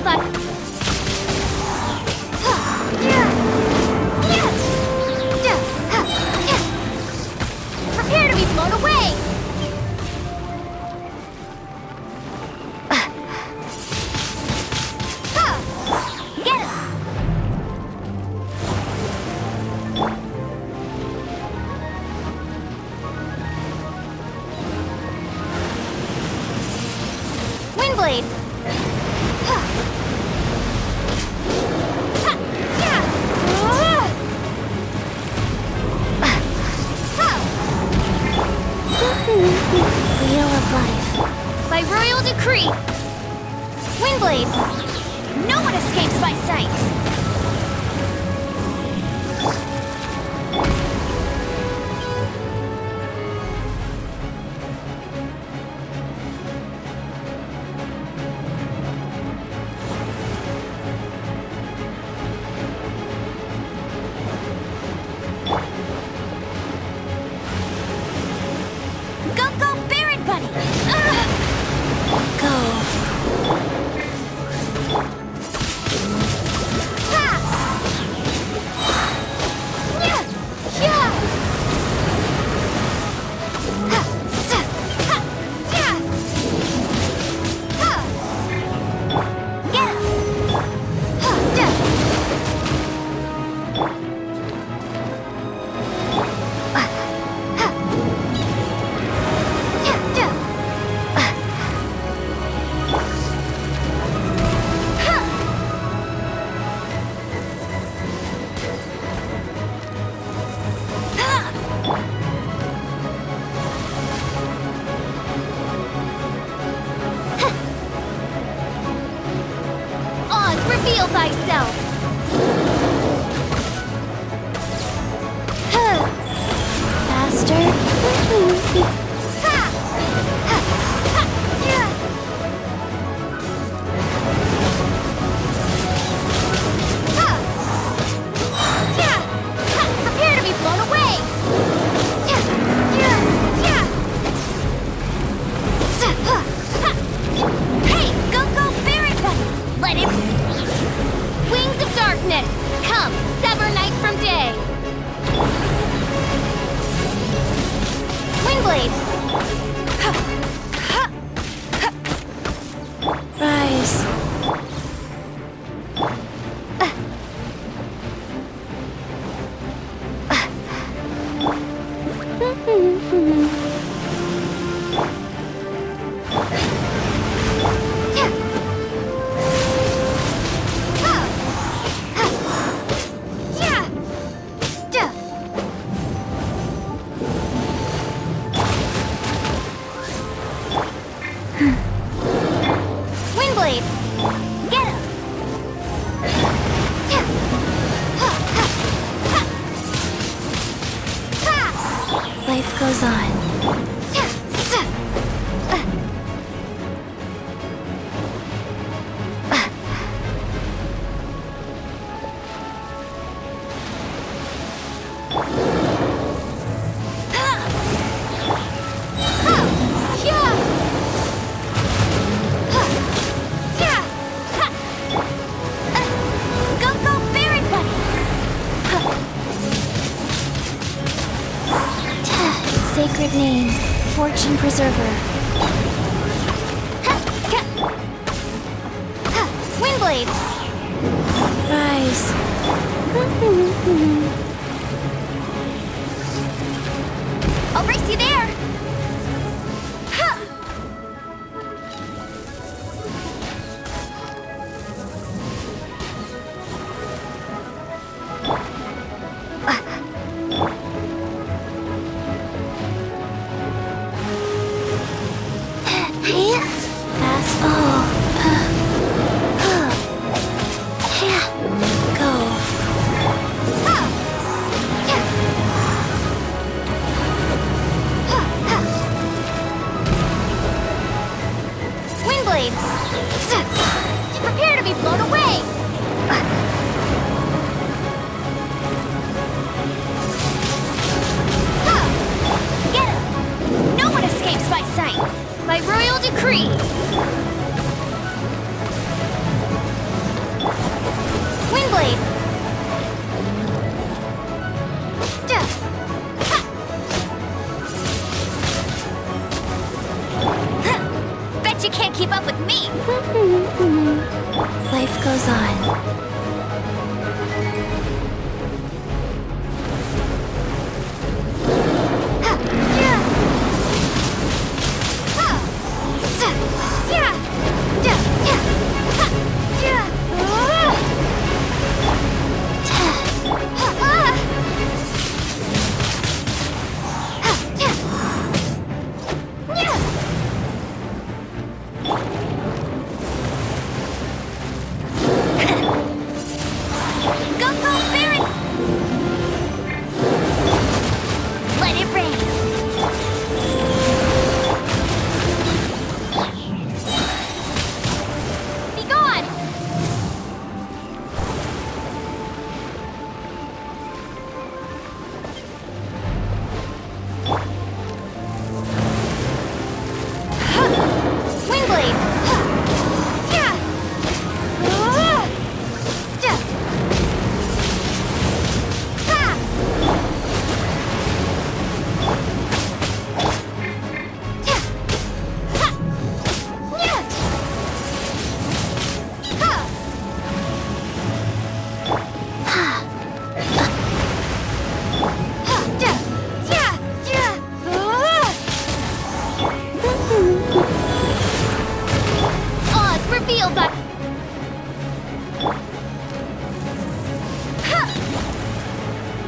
by... Prepare to be blown away! Get him! Windblade! Wheel of Life. By royal decree! Windblade! No one escapes my sights! Reveal thyself! Faster? Prepare to be blown away! Hey, go, Baron! Let him... Wings of darkness! Come, sever night from day! Windblade! Rise! Windblade! Get him! Life goes on. Sacred name, Fortune Preserver. Windblade! Rise. I'll race you there! Prepare to be blown away! Get him! No one escapes my sight! By royal decree! She can't keep up with me. Life goes on.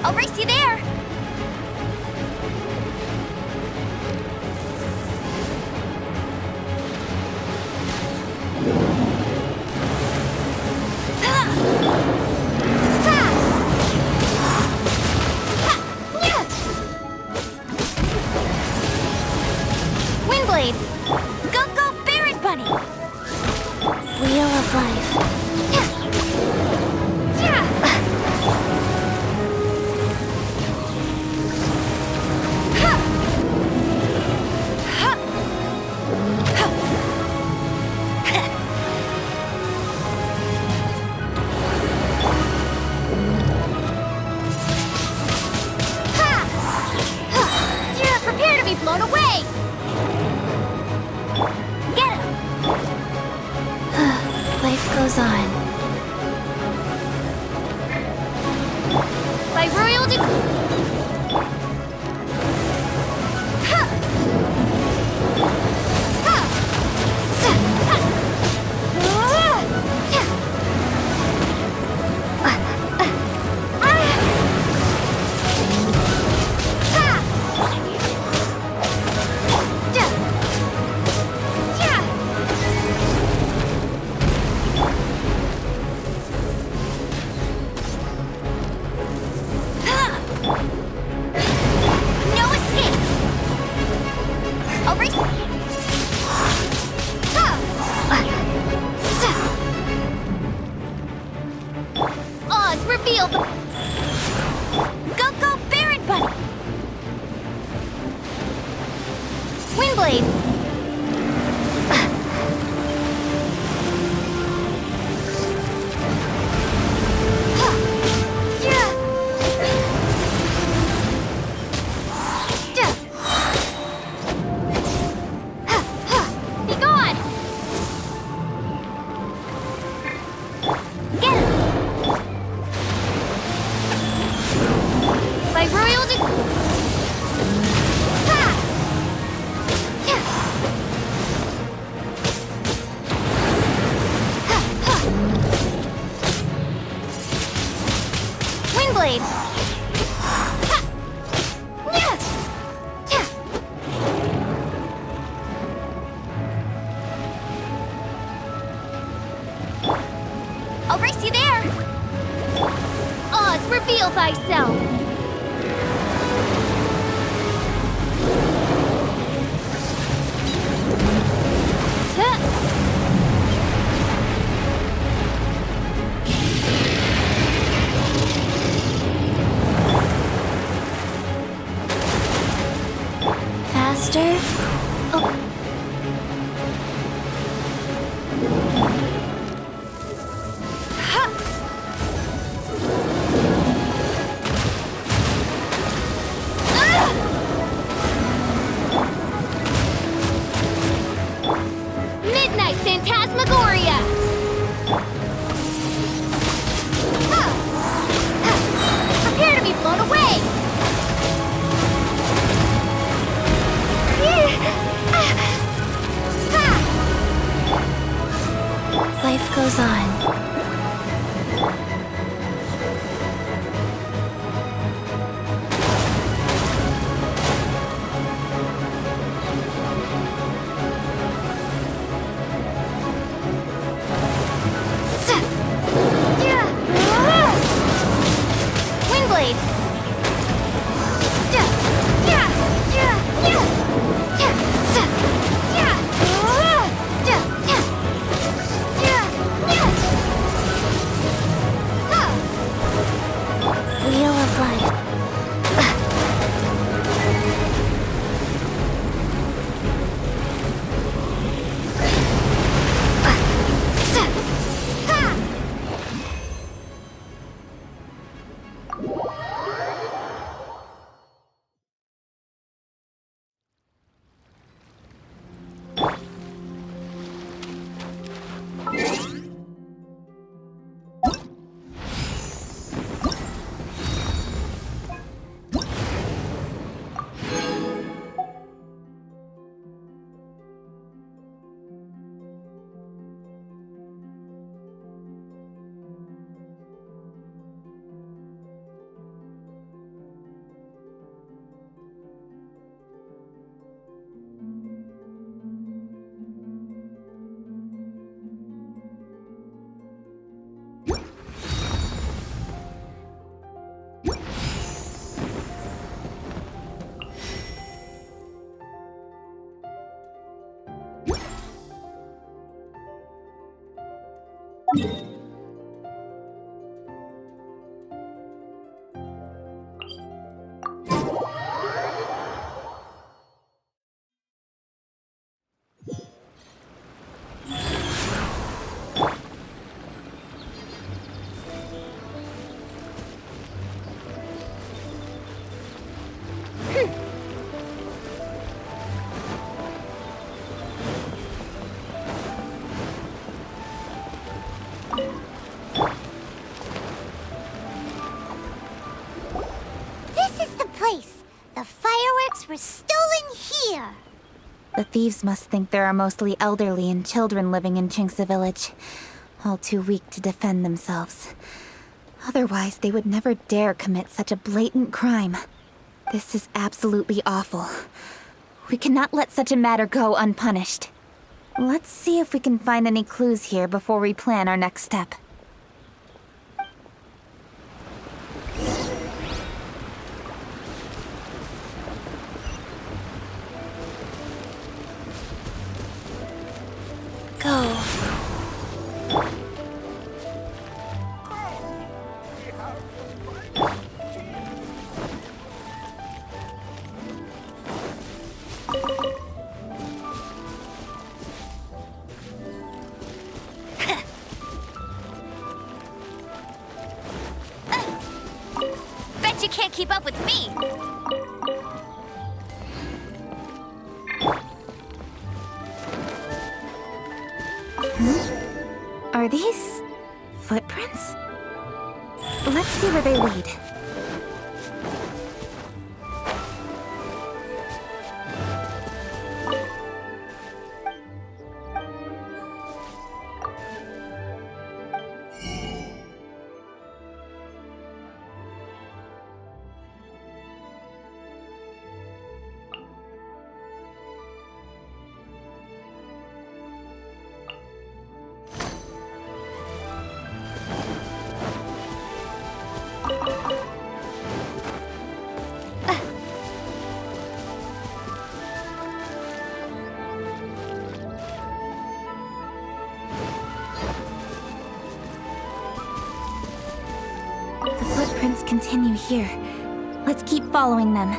I'll race you there! Windblade! Go, go, Barret Bunny! Wheel of Life. Blown away! Get him! Life goes on. By royal revealed! Go, go, Barret Bunny! Windblade! Be gone! Get him! By royal Windblade! I'll race you there! Oz, reveal thyself! Faster? Oh. Phantasmagoria! Prepare to be blown away! Life goes on. Were stolen here! The thieves must think there are mostly elderly and children living in Chinksa village, all too weak to defend themselves. Otherwise, they would never dare commit such a blatant crime. This is absolutely awful. We cannot let such a matter go unpunished. Let's see if we can find any clues here before we plan our next step. Go. Bet you can't keep up with me! Are these footprints? Let's see where they lead. The footprints continue here. Let's keep following them.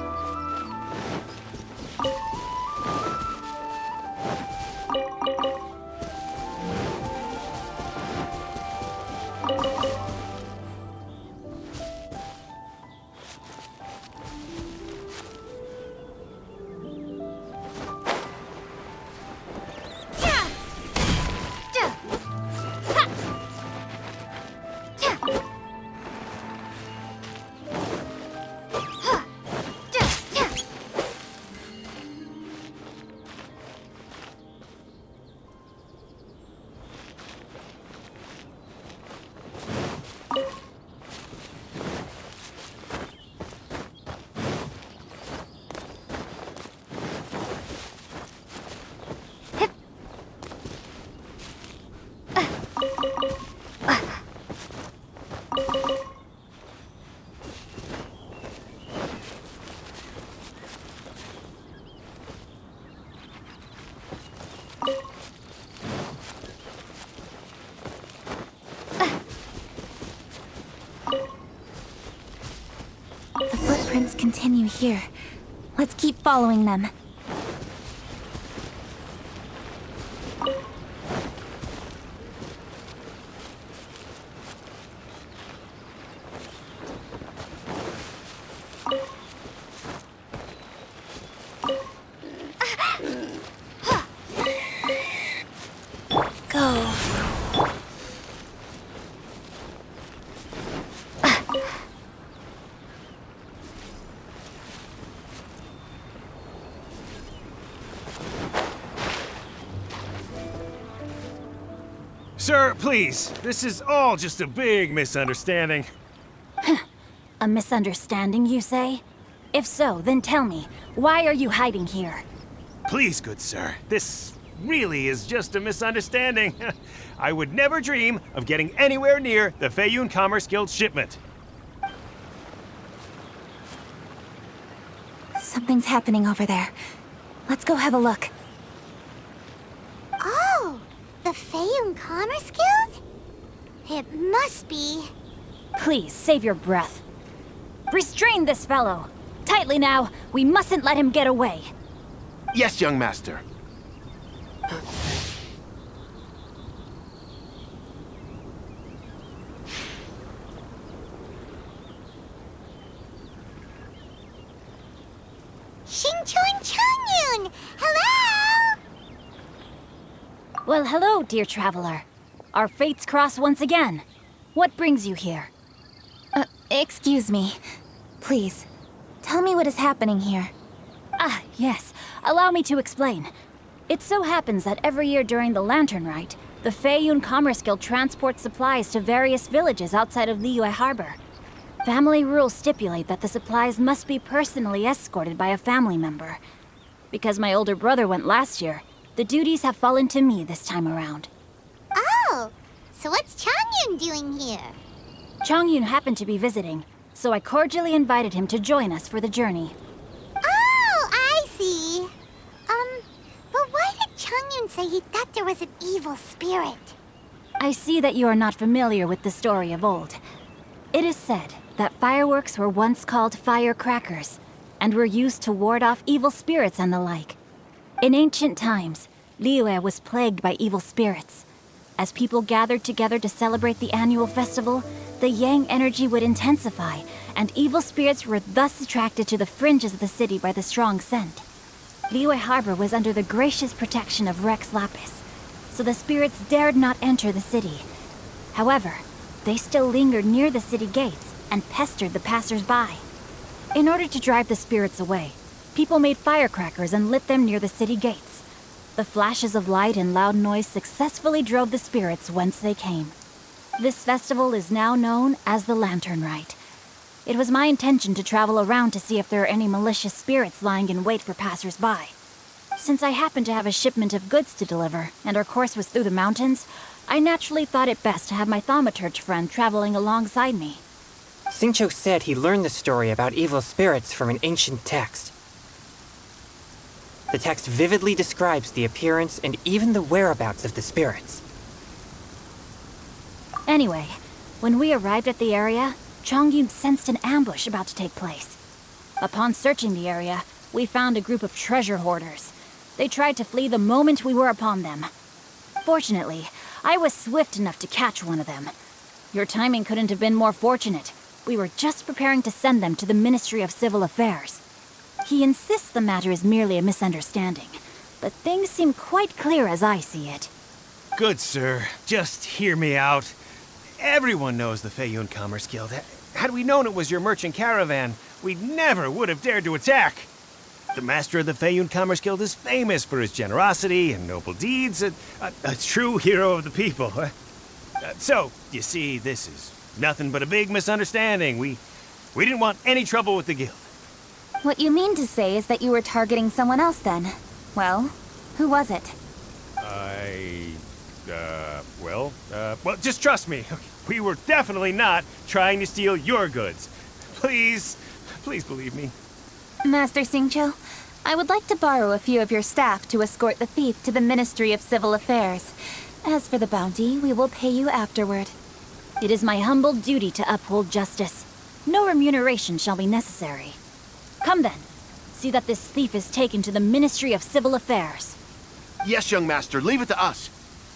continue here. Let's keep following them. Go. Sir, please. This is all just a big misunderstanding. A misunderstanding, you say? If so, then tell me, why are you hiding here? Please, good sir. This really is just a misunderstanding. I would never dream of getting anywhere near the Feiyun Commerce Guild shipment. Something's happening over there. Let's go have a look. Oh, the Feiyun Commerce Guild? It must be. Please, save your breath. Restrain this fellow. Tightly now, we mustn't let him get away. Yes, young master. Shinchun Changyun! Hello! Well, hello, dear traveler. Our fates cross once again. What brings you here? Excuse me. Please, tell me what is happening here. Ah, yes. Allow me to explain. It so happens that every year during the Lantern Rite, the Feiyun Commerce Guild transports supplies to various villages outside of Liyue Harbor. Family rules stipulate that the supplies must be personally escorted by a family member. Because my older brother went last year, the duties have fallen to me this time around. Oh, so what's Changyun doing here? Changyun happened to be visiting, so I cordially invited him to join us for the journey. Oh, I see. But why did Changyun say he thought there was an evil spirit? I see that you are not familiar with the story of old. It is said that fireworks were once called firecrackers, and were used to ward off evil spirits and the like. In ancient times, Liyue was plagued by evil spirits. As people gathered together to celebrate the annual festival, the yang energy would intensify, and evil spirits were thus attracted to the fringes of the city by the strong scent. Liyue Harbor was under the gracious protection of Rex Lapis, so the spirits dared not enter the city. However, they still lingered near the city gates and pestered the passers-by. In order to drive the spirits away, people made firecrackers and lit them near the city gates. The flashes of light and loud noise successfully drove the spirits whence they came. This festival is now known as the Lantern Rite. It was my intention to travel around to see if there are any malicious spirits lying in wait for passers-by. Since I happened to have a shipment of goods to deliver, and our course was through the mountains, I naturally thought it best to have my thaumaturge friend traveling alongside me. Xingqiu said he learned the story about evil spirits from an ancient text. The text vividly describes the appearance and even the whereabouts of the spirits. Anyway, when we arrived at the area, Changyun sensed an ambush about to take place. Upon searching the area, we found a group of treasure hoarders. They tried to flee the moment we were upon them. Fortunately, I was swift enough to catch one of them. Your timing couldn't have been more fortunate. We were just preparing to send them to the Ministry of Civil Affairs. He insists the matter is merely a misunderstanding, but things seem quite clear as I see it. Good sir, just hear me out. Everyone knows the Feiyun Commerce Guild. Had we known it was your merchant caravan, we never would have dared to attack. The master of the Feiyun Commerce Guild is famous for his generosity and noble deeds, a true hero of the people. So, you see, this is nothing but a big misunderstanding. We didn't want any trouble with the guild. What you mean to say is that you were targeting someone else then? Well, who was it? Well, just trust me. We were definitely not trying to steal your goods. Please believe me. Master Xingqiu, I would like to borrow a few of your staff to escort the thief to the Ministry of Civil Affairs. As for the bounty, we will pay you afterward. It is my humble duty to uphold justice. No remuneration shall be necessary. Come then. See that this thief is taken to the Ministry of Civil Affairs. Yes, young master, leave it to us.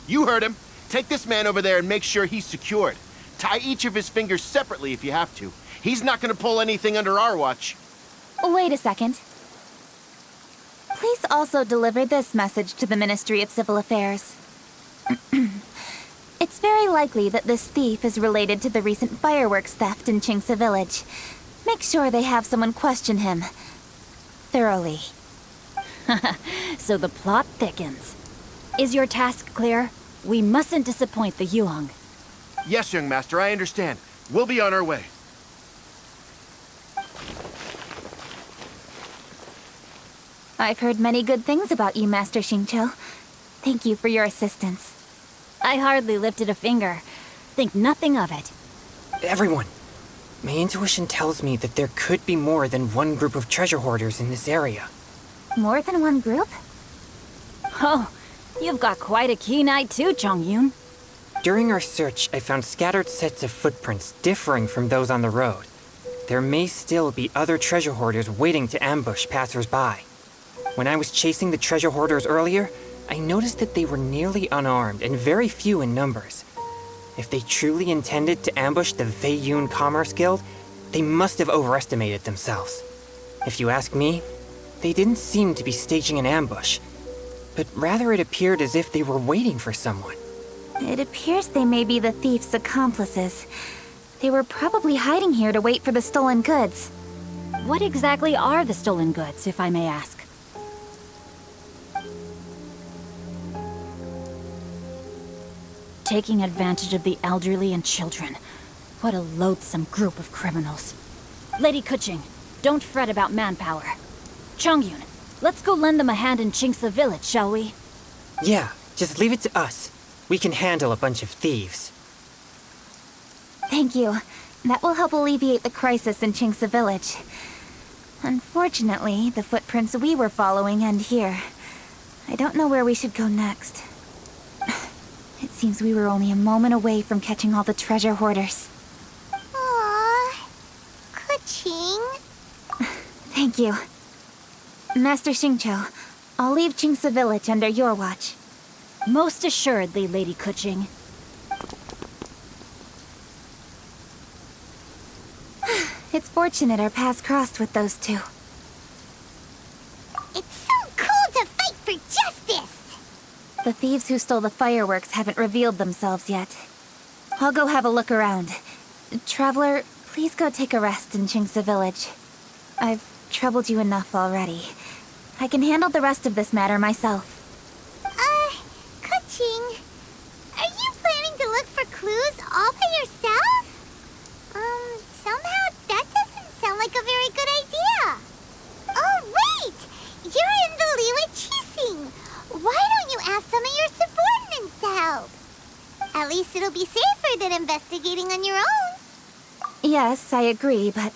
You heard him. Take this man over there and make sure he's secured. Tie each of his fingers separately if you have to. He's not gonna pull anything under our watch. Wait a second. Please also deliver this message to the Ministry of Civil Affairs. It's very likely that this thief is related to the recent fireworks theft in Qingce Village. Make sure they have someone question him thoroughly. So the plot thickens. Is your task clear? We mustn't disappoint the Yuang. Yes, young master, I understand. We'll be on our way. I've heard many good things about you, Master Xingqiu. Thank you for your assistance. I hardly lifted a finger. Think nothing of it. Everyone, my intuition tells me that there could be more than one group of treasure hoarders in this area. More than one group? Oh, you've got quite a keen eye too, Chongyun. During our search, I found scattered sets of footprints differing from those on the road. There may still be other treasure hoarders waiting to ambush passers-by. When I was chasing the treasure hoarders earlier, I noticed that they were nearly unarmed and very few in numbers. If they truly intended to ambush the Feiyun Commerce Guild, they must have overestimated themselves. If you ask me, they didn't seem to be staging an ambush, but rather it appeared as if they were waiting for someone. It appears they may be the thief's accomplices. They were probably hiding here to wait for the stolen goods. What exactly are the stolen goods, if I may ask? Taking advantage of the elderly and children. What a loathsome group of criminals. Lady Kuching, don't fret about manpower. Chongyun, let's go lend them a hand in Qingce Village, shall we? Yeah, just leave it to us. We can handle a bunch of thieves. Thank you. That will help alleviate the crisis in Qingce Village. Unfortunately, the footprints we were following end here. I don't know where we should go next. It seems we were only a moment away from catching all the treasure hoarders. Aww. Kuching. Thank you. Master Xingqiu, I'll leave Qingce Village under your watch. Most assuredly, Lady Kuching. It's fortunate our paths crossed with those two. It's so cool to fight for justice! The thieves who stole the fireworks haven't revealed themselves yet. I'll go have a look around. Traveler, please go take a rest in Qingce Village. I've troubled you enough already. I can handle the rest of this matter myself. Kuching, are you planning to look for clues all by yourself? Somehow that doesn't sound like a very good idea. Oh, wait! You're in the Liwa Qixing. Why don't you ask some of your subordinates to help? At least it'll be safer than investigating on your own. Yes, I agree, but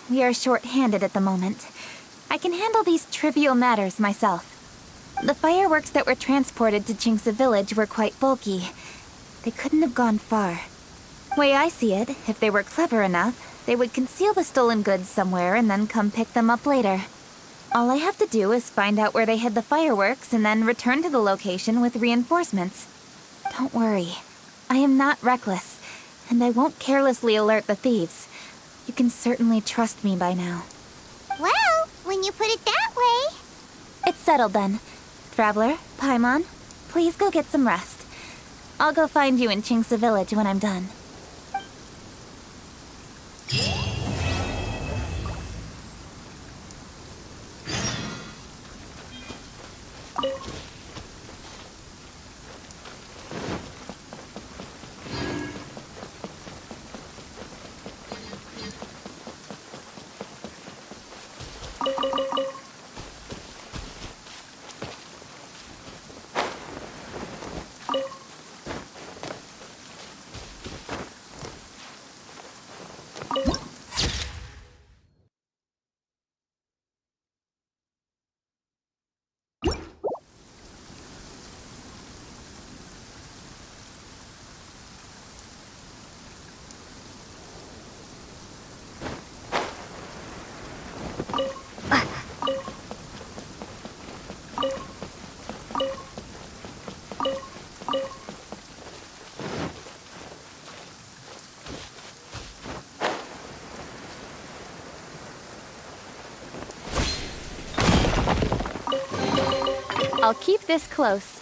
we are short-handed at the moment. I can handle these trivial matters myself. The fireworks that were transported to Qingce Village were quite bulky. They couldn't have gone far. Way I see it, if they were clever enough, they would conceal the stolen goods somewhere and then come pick them up later. All I have to do is find out where they hid the fireworks and then return to the location with reinforcements. Don't worry. I am not reckless, and I won't carelessly alert the thieves. You can certainly trust me by now. Well, when you put it that way... It's settled then. Traveler, Paimon, please go get some rest. I'll go find you in Qingce Village when I'm done. I'll keep this close.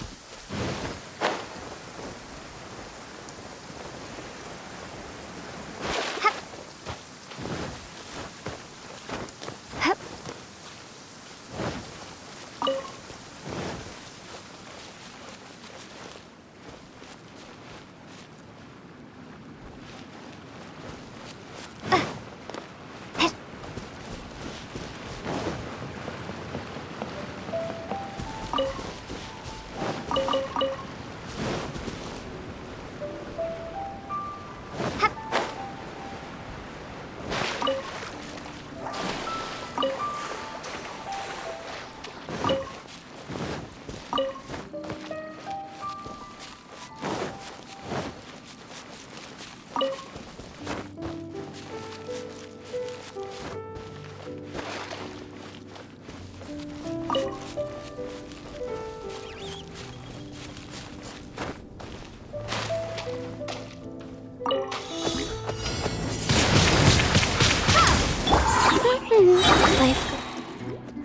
Life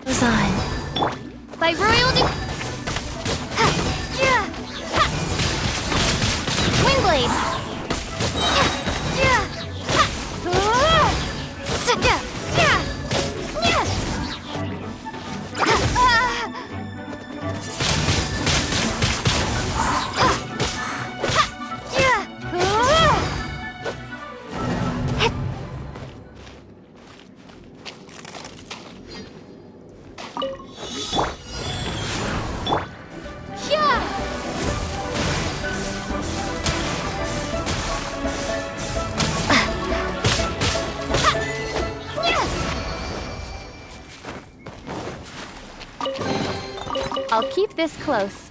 goes on. By royal Wingblade! I'll keep this close.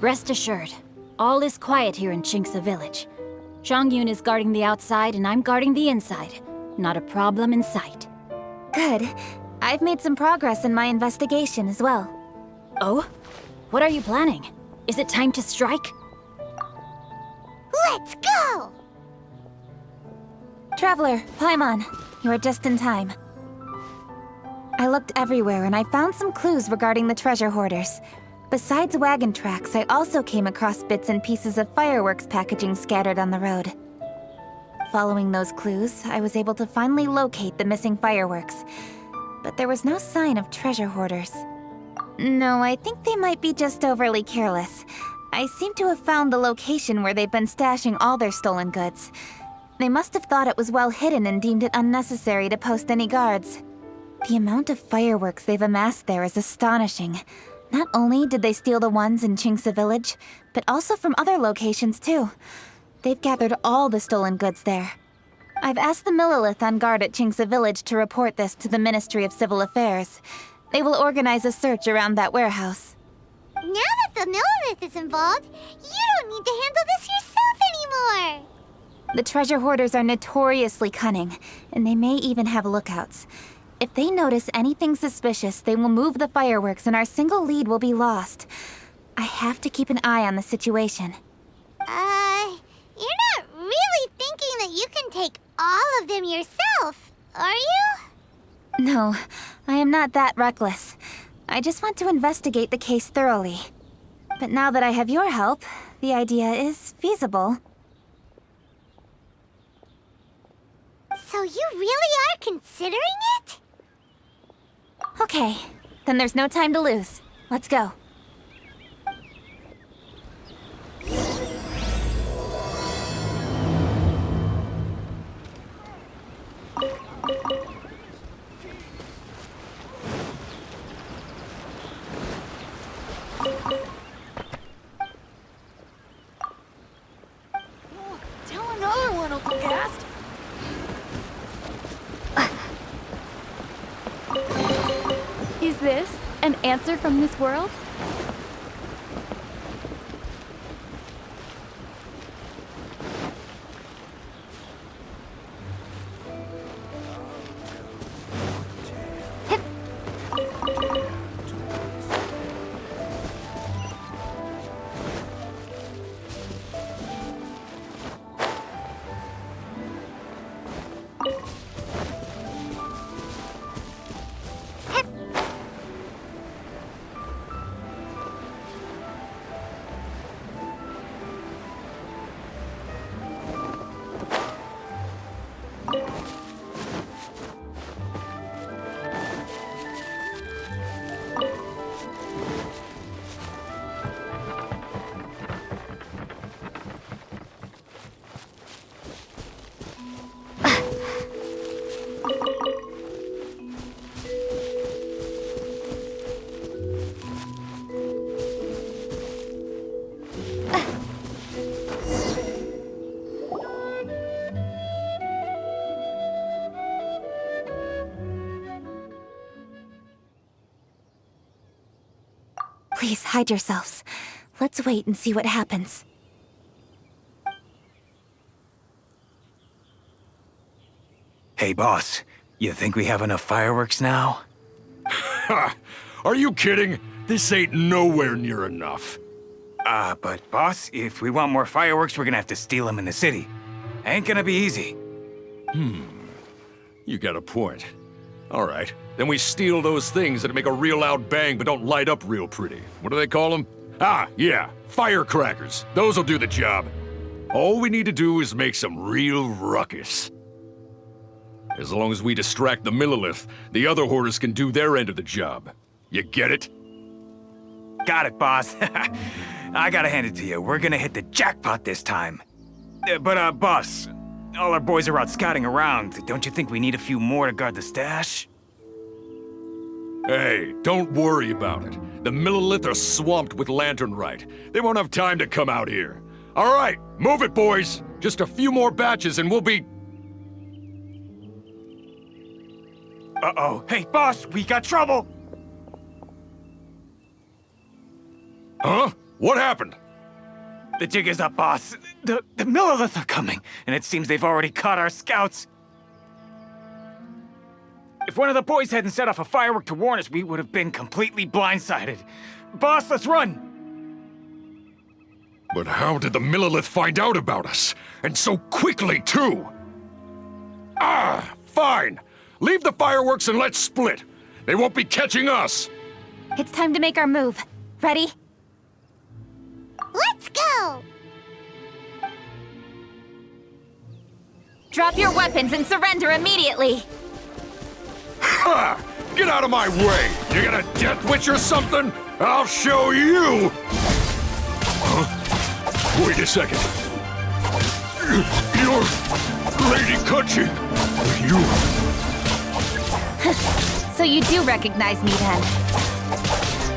Rest assured, all is quiet here in Qingce Village. Zhangyun is guarding the outside and I'm guarding the inside. Not a problem in sight. Good. I've made some progress in my investigation as well. Oh? What are you planning? Is it time to strike? Let's go! Traveler, Paimon, you are just in time. I looked everywhere and I found some clues regarding the treasure hoarders. Besides wagon tracks, I also came across bits and pieces of fireworks packaging scattered on the road. Following those clues, I was able to finally locate the missing fireworks. But there was no sign of treasure hoarders. No, I think they might be just overly careless. I seem to have found the location where they've been stashing all their stolen goods. They must have thought it was well hidden and deemed it unnecessary to post any guards. The amount of fireworks they've amassed there is astonishing. Not only did they steal the ones in Qingce Village, but also from other locations too. They've gathered all the stolen goods there. I've asked the Millilith on guard at Qingce Village to report this to the Ministry of Civil Affairs. They will organize a search around that warehouse. Now that the Millilith is involved, you don't need to handle this yourself anymore! The treasure hoarders are notoriously cunning, and they may even have lookouts. If they notice anything suspicious, they will move the fireworks and our single lead will be lost. I have to keep an eye on the situation. You're not really thinking that you can take all of them yourself, Are you? No, I am not that reckless. I just want to investigate the case thoroughly. But now that I have your help, the idea is feasible. So you really are considering it? Okay, then there's no time to lose. Let's go. Tell another one, Uncle Cast. Is this an answer from this world? Please hide yourselves. Let's wait and see what happens. Hey, boss. You think we have enough fireworks now? Ha! Are you kidding? This ain't nowhere near enough. But boss, if we want more fireworks, we're gonna have to steal them in the city. Ain't gonna be easy. You got a point. All right, then we steal those things that make a real loud bang but don't light up real pretty. What do they call them? Ah, yeah, firecrackers. Those'll do the job. All we need to do is make some real ruckus. As long as we distract the Millilith, the other hoarders can do their end of the job. You get it? Got it, boss. I gotta hand it to you. We're gonna hit the jackpot this time. But boss, all our boys are out scouting around. Don't you think we need a few more to guard the stash? Hey, don't worry about it. The Millilith are swamped with lanternite. They won't have time to come out here. All right, move it, boys. Just a few more batches and we'll be... Uh-oh. Hey, boss, we got trouble! Huh? What happened? The jig is up, boss. The Millilith are coming, and it seems they've already caught our scouts. If one of the boys hadn't set off a firework to warn us, we would have been completely blindsided. Boss, let's run! But how did the Millilith find out about us? And so quickly, too? Ah, fine. Leave the fireworks and let's split. They won't be catching us. It's time to make our move. Ready? Let's go! Drop your weapons and surrender immediately! Ha! Get out of my way! You got a death wish or something? I'll show you! Huh? Wait a second. You're Lady Kutchin. You... So you do recognize me then?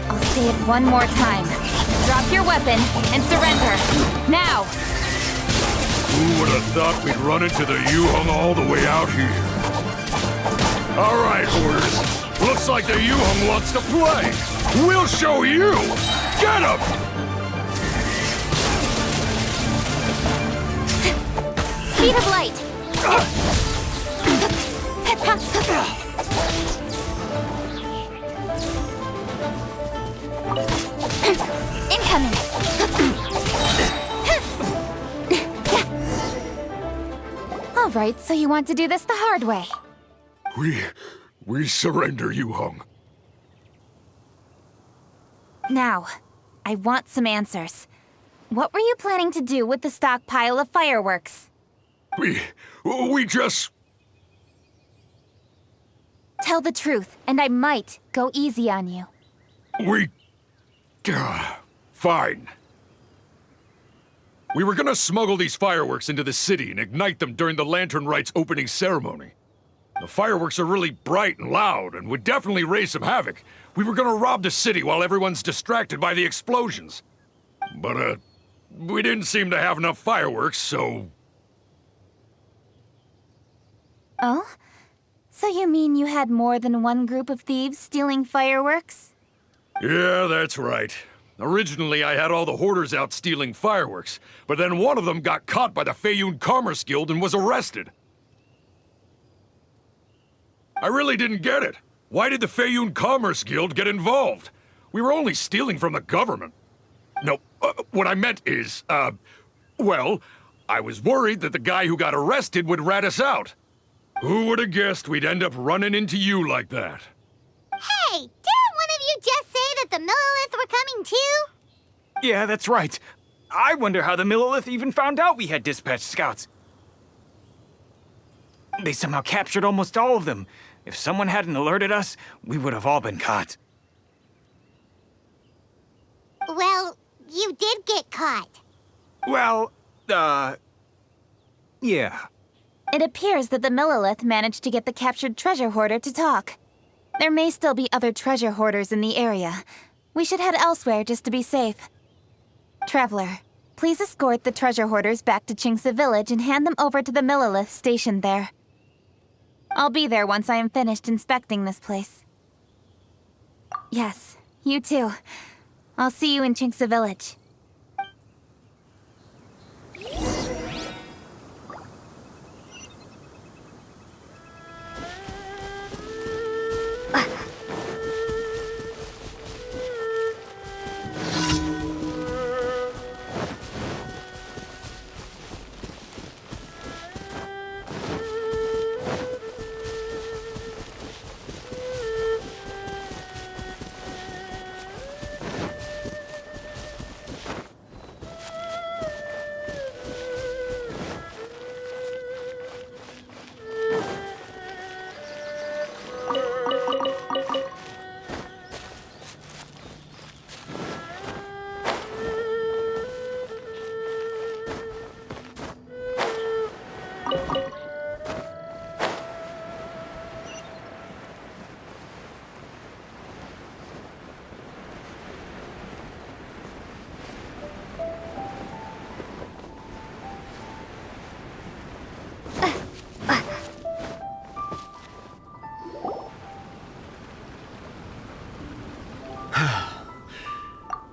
I'll say it one more time. Drop your weapon and surrender. Now! Who would have thought we'd run into the Yuhong all the way out here? All right, Hoarders. Looks like the Yuhong wants to play. We'll show you! Get him! Speed of light! Incoming! All right, so you want to do this the hard way. We surrender, Yu Hong. Now, I want some answers. What were you planning to do with the stockpile of fireworks? We just... Tell the truth, and I might go easy on you. Fine. We were gonna smuggle these fireworks into the city and ignite them during the Lantern Rite's opening ceremony. The fireworks are really bright and loud and would definitely raise some havoc. We were gonna rob the city while everyone's distracted by the explosions. But, we didn't seem to have enough fireworks, so... Oh? So you mean you had more than one group of thieves stealing fireworks? Yeah, that's right. Originally, I had all the hoarders out stealing fireworks, but then one of them got caught by the Feiyun Commerce Guild and was arrested. I really didn't get it. Why did the Feiyun Commerce Guild get involved? We were only stealing from the government. No, what I meant is, well, I was worried that the guy who got arrested would rat us out. Who would have guessed we'd end up running into you like that? Hey, didn't one of you just say that the Millilith were coming too? Yeah, that's right. I wonder how the Millilith even found out we had dispatched scouts. They somehow captured almost all of them. If someone hadn't alerted us, we would have all been caught. Well, you did get caught. Well, yeah. It appears that the Millilith managed to get the captured treasure hoarder to talk. There may still be other treasure hoarders in the area. We should head elsewhere just to be safe. Traveler, please escort the treasure hoarders back to Qingce Village and hand them over to the Millilith stationed there. I'll be there once I am finished inspecting this place. Yes, you too. I'll see you in Qingce Village.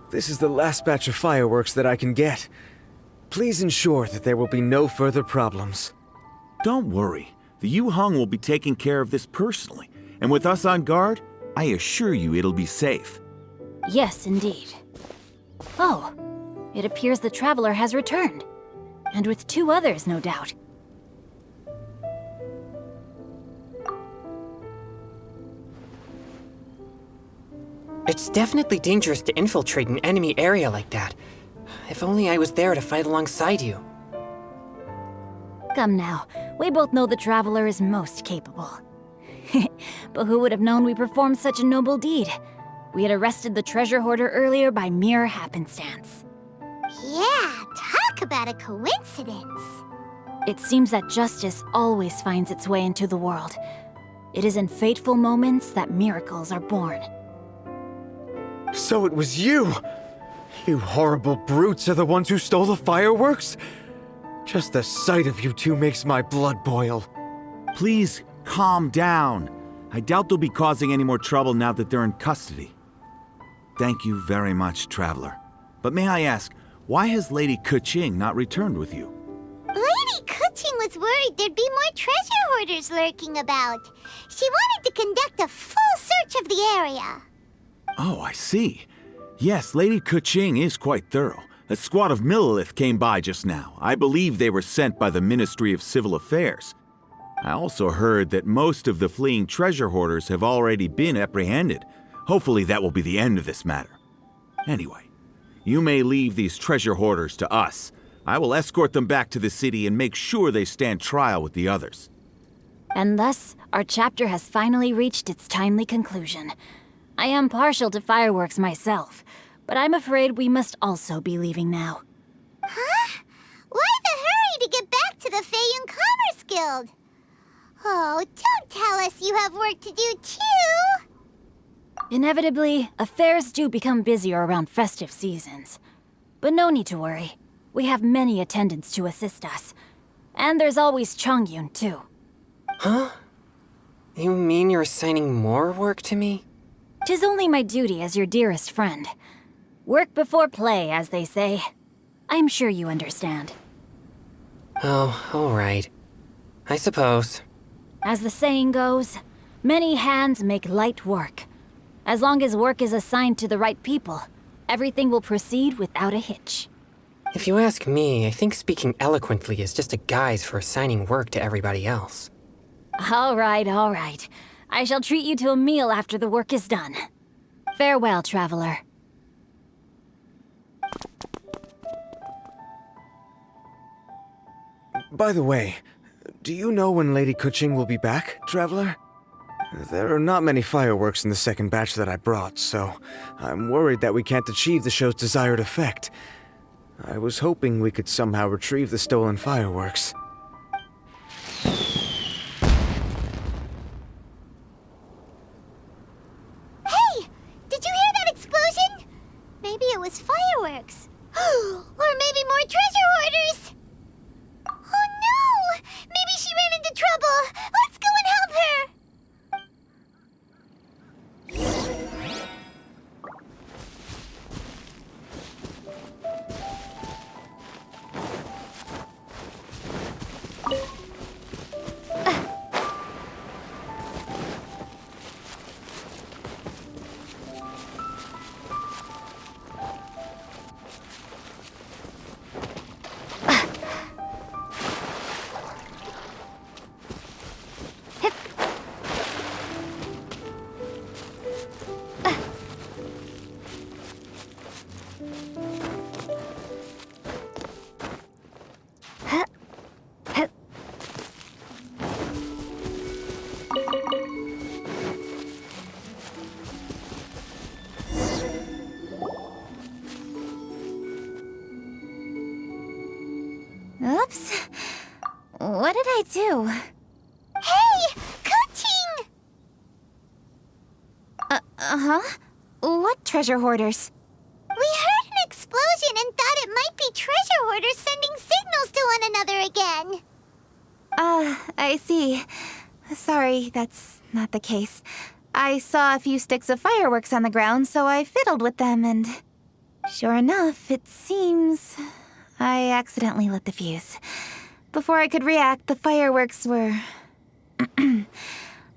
This is the last batch of fireworks that I can get. Please ensure that there will be no further problems. Don't worry. The Yu Hong will be taking care of this personally. And with us on guard, I assure you it'll be safe. Yes, indeed. Oh, it appears the traveler has returned. And with 2 others, no doubt. It's definitely dangerous to infiltrate an enemy area like that. If only I was there to fight alongside you. Come now, we both know the traveler is most capable. But who would have known we performed such a noble deed? We had arrested the treasure hoarder earlier by mere happenstance. Yeah, talk about a coincidence. It seems that justice always finds its way into the world. It is in fateful moments that miracles are born. So it was you! You horrible brutes are the ones who stole the fireworks? Just the sight of you two makes my blood boil. Please, calm down. I doubt they'll be causing any more trouble now that they're in custody. Thank you very much, Traveler. But may I ask, why has Lady Keqing not returned with you? Lady Keqing was worried there'd be more treasure hoarders lurking about. She wanted to conduct a full search of the area. Oh, I see. Yes, Lady Keqing is quite thorough. A squad of Millilith came by just now. I believe they were sent by the Ministry of Civil Affairs. I also heard that most of the fleeing treasure hoarders have already been apprehended. Hopefully that will be the end of this matter. Anyway, you may leave these treasure hoarders to us. I will escort them back to the city and make sure they stand trial with the others. And thus, our chapter has finally reached its timely conclusion. I am partial to fireworks myself, but I'm afraid we must also be leaving now. Huh? Why the hurry to get back to the Feiyun Commerce Guild? Oh, don't tell us you have work to do too! Inevitably, affairs do become busier around festive seasons. But no need to worry. We have many attendants to assist us. And there's always Chongyun, too. Huh? You mean you're assigning more work to me? 'Tis only my duty as your dearest friend. Work before play, as they say. I'm sure you understand. Oh, all right. I suppose. As the saying goes, many hands make light work. As long as work is assigned to the right people, everything will proceed without a hitch. If you ask me, I think speaking eloquently is just a guise for assigning work to everybody else. All right, all right. I shall treat you to a meal after the work is done. Farewell, traveler. By the way, do you know when Lady Kuching will be back, traveler? There are not many fireworks in the second batch that I brought, so I'm worried that we can't achieve the show's desired effect. I was hoping we could somehow retrieve the stolen fireworks. Hey! Did you hear that explosion? Maybe it was fireworks. Or maybe more treasure hoarders! Oh no! Maybe she ran into trouble! Let's go and help her! Oops. What did I do? Hey! Kuching! Uh-huh? What treasure hoarders? We heard an explosion and thought it might be treasure hoarders sending signals to one another again. I see. Sorry, that's not the case. I saw a few sticks of fireworks on the ground, so I fiddled with them and... Sure enough, it seems... I accidentally lit the fuse. Before I could react, the fireworks were...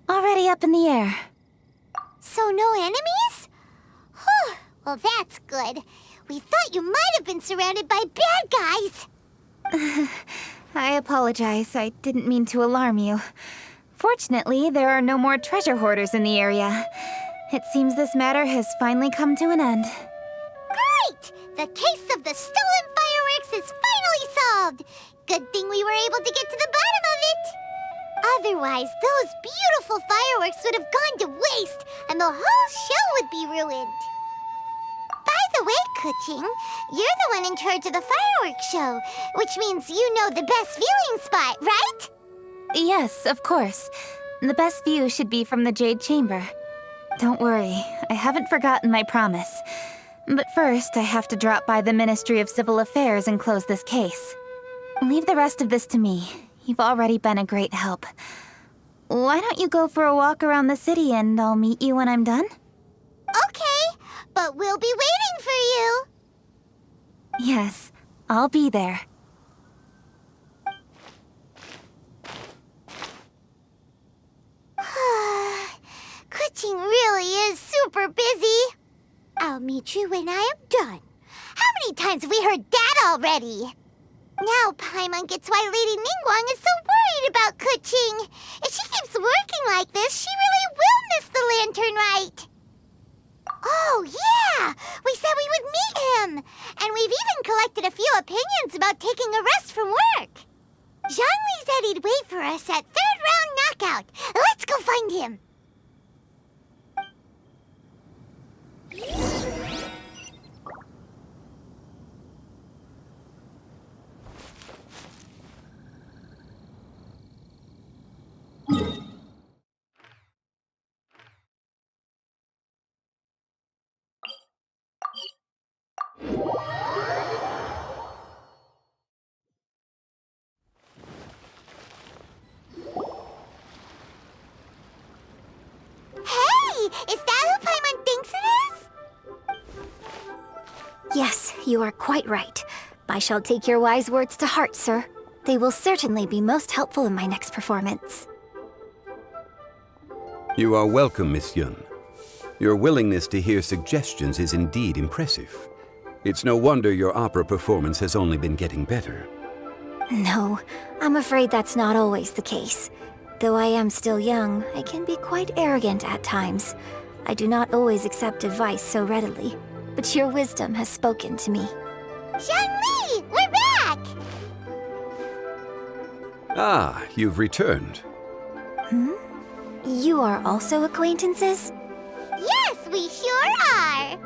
already up in the air. So no enemies? Whew, well that's good. We thought you might have been surrounded by bad guys. I apologize. I didn't mean to alarm you. Fortunately, there are no more treasure hoarders in the area. It seems this matter has finally come to an end. Great! The case of the stolen fireworks is finally solved. Good thing we were able to get to the bottom of it. Otherwise, those beautiful fireworks would have gone to waste, and the whole show would be ruined. By the way, Kuching, you're the one in charge of the fireworks show, which means you know the best viewing spot, right? Yes, of course. The best view should be from the Jade Chamber. Don't worry, I haven't forgotten my promise. But first, I have to drop by the Ministry of Civil Affairs and close this case. Leave the rest of this to me. You've already been a great help. Why don't you go for a walk around the city and I'll meet you when I'm done? Okay, but we'll be waiting for you. Yes, I'll be there. Kuching really is super busy. I'll meet you when I am done. How many times have we heard that already? Now Paimon gets why Lady Ningguang is so worried about Kuching. If she keeps working like this, she really will miss the lantern rite. Oh, yeah! We said we would meet him! And we've even collected a few opinions about taking a rest from work. Zhongli said he'd wait for us at third round knockout. Let's go find him! Is that who Paimon thinks it is? Yes, you are quite right. I shall take your wise words to heart, sir. They will certainly be most helpful in my next performance. You are welcome, Miss Yun. Your willingness to hear suggestions is indeed impressive. It's no wonder your opera performance has only been getting better. No, I'm afraid that's not always the case. Though I am still young, I can be quite arrogant at times. I do not always accept advice so readily, but your wisdom has spoken to me. Zhongli, we're back! Ah, you've returned. You are also acquaintances? Yes, we sure are!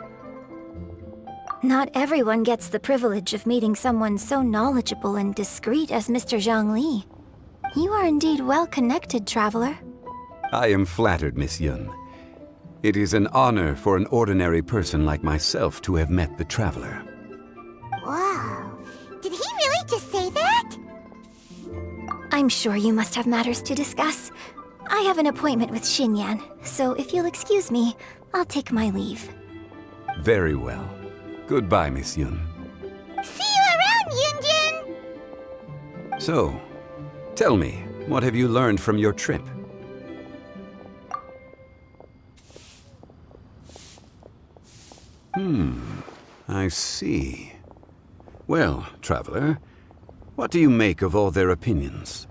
Not everyone gets the privilege of meeting someone so knowledgeable and discreet as Mr. Zhongli. You are indeed well-connected, traveler. I am flattered, Miss Yun. It is an honor for an ordinary person like myself to have met the traveler. Wow. Did he really just say that? I'm sure you must have matters to discuss. I have an appointment with Xinyan, so if you'll excuse me, I'll take my leave. Very well. Goodbye, Miss Yun. See you around, Yunjin! So, tell me, what have you learned from your trip? I see. Well, traveler, what do you make of all their opinions?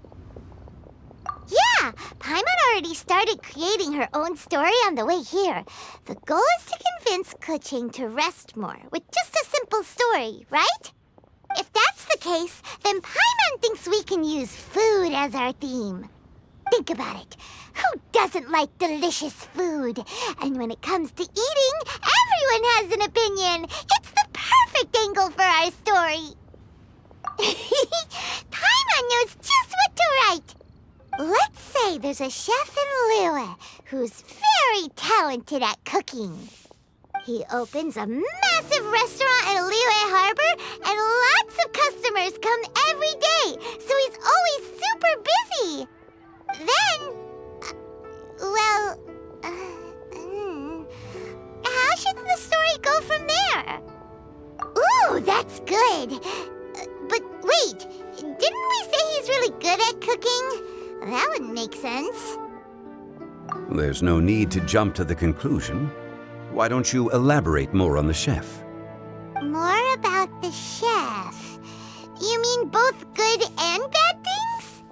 Yeah, Paimon already started creating her own story on the way here. The goal is to convince Kuching to rest more with just a simple story, right? If that's the case, then Paimon thinks we can use food as our theme. Think about it. Who doesn't like delicious food? And when it comes to eating, everyone has an opinion. It's the perfect angle for our story. Paimon knows just what to write. Let's say there's a chef in Liyue who's very talented at cooking. He opens a massive restaurant at Liyue Harbor, and lots of customers come every day, so he's always super busy. Then, how should the story go from there? Ooh, that's good. But wait, didn't we say he's really good at cooking? That wouldn't make sense. There's no need to jump to the conclusion. Why don't you elaborate more on the chef? More about the chef? You mean both good and bad things?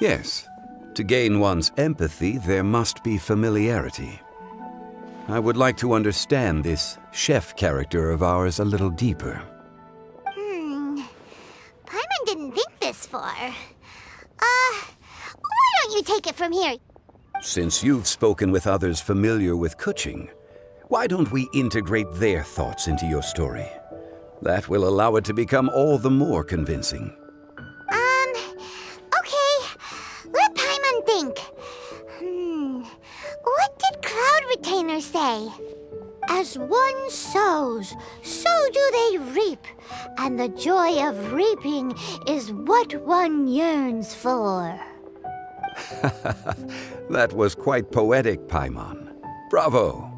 Yes. To gain one's empathy, there must be familiarity. I would like to understand this chef character of ours a little deeper. Paimon didn't think this far. Why don't you take it from here? Since you've spoken with others familiar with Kuching, why don't we integrate their thoughts into your story? That will allow it to become all the more convincing. Okay. Let Paimon think. What did Cloud Retainer say? As one sows, so do they reap. And the joy of reaping is what one yearns for. That was quite poetic, Paimon. Bravo!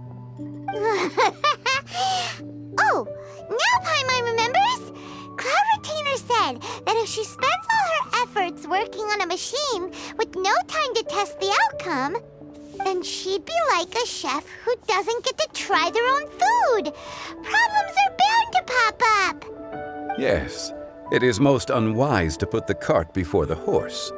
Oh, now Paimon remembers? Cloud Retainer said that if she spends all her efforts working on a machine with no time to test the outcome, then she'd be like a chef who doesn't get to try their own food. Problems are bound to pop up. Yes, it is most unwise to put the cart before the horse.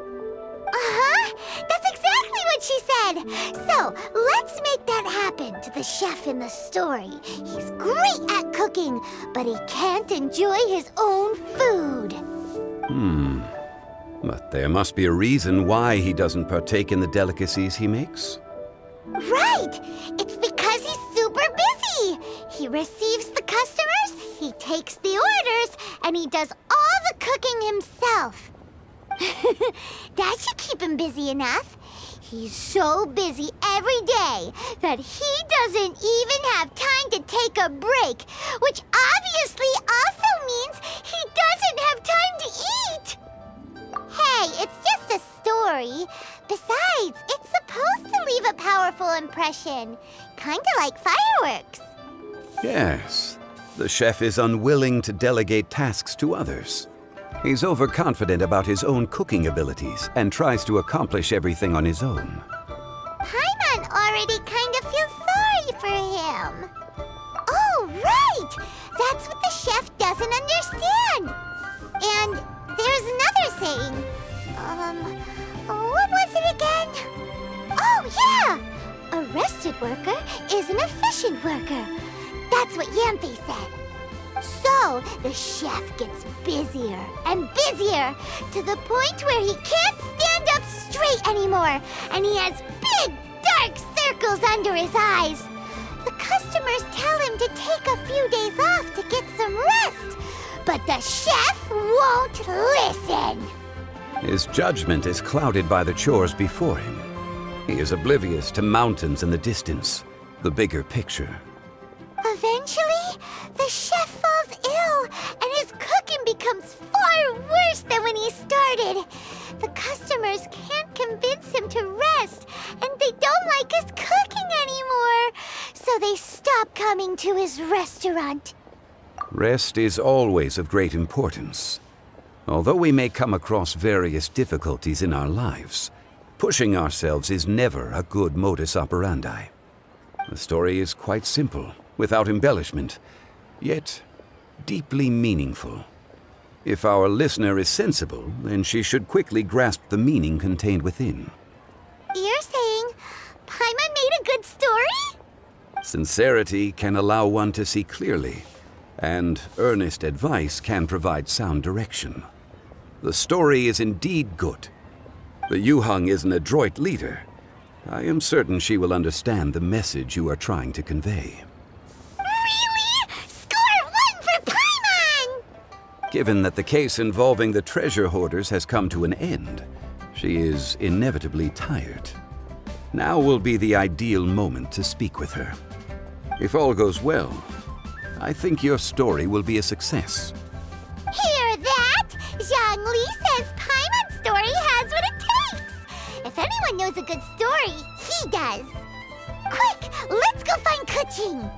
the chef in the story. He's great at cooking, but he can't enjoy his own food. But there must be a reason why he doesn't partake in the delicacies he makes. Right! It's because he's super busy. He receives the customers, he takes the orders, and he does all the cooking himself. That should keep him busy enough. He's so busy every day that he doesn't even have time to take a break, which obviously also means he doesn't have time to eat. Hey, it's just a story. Besides, it's supposed to leave a powerful impression, kinda like fireworks. Yes, the chef is unwilling to delegate tasks to others. He's overconfident about his own cooking abilities and tries to accomplish everything on his own. Paimon already kind of feels sorry for him. Oh, right! That's what the chef doesn't understand. And there's another saying. What was it again? Oh, yeah! A rested worker is an efficient worker. That's what Yamfe said. So, the chef gets busier and busier to the point where he can't stand up straight anymore, and he has big, dark circles under his eyes. The customers tell him to take a few days off to get some rest, but the chef won't listen. His judgment is clouded by the chores before him. He is oblivious to mountains in the distance, the bigger picture. Eventually, the chef falls ill, and his cooking becomes far worse than when he started. The customers can't convince him to rest, and they don't like his cooking anymore, so they stop coming to his restaurant. Rest is always of great importance. Although we may come across various difficulties in our lives, pushing ourselves is never a good modus operandi. The story is quite simple, without embellishment, yet deeply meaningful. If our listener is sensible, then she should quickly grasp the meaning contained within. You're saying Paimon made a good story? Sincerity can allow one to see clearly, and earnest advice can provide sound direction. The story is indeed good. The Yuhang is an adroit leader. I am certain she will understand the message you are trying to convey. Really? Score 1 for Paimon! Given that the case involving the treasure hoarders has come to an end, she is inevitably tired. Now will be the ideal moment to speak with her. If all goes well, I think your story will be a success. Hear that? Zhang Li says Paimon's story has what it takes. If anyone knows a good story, he does. Quick, let's go find Kuching.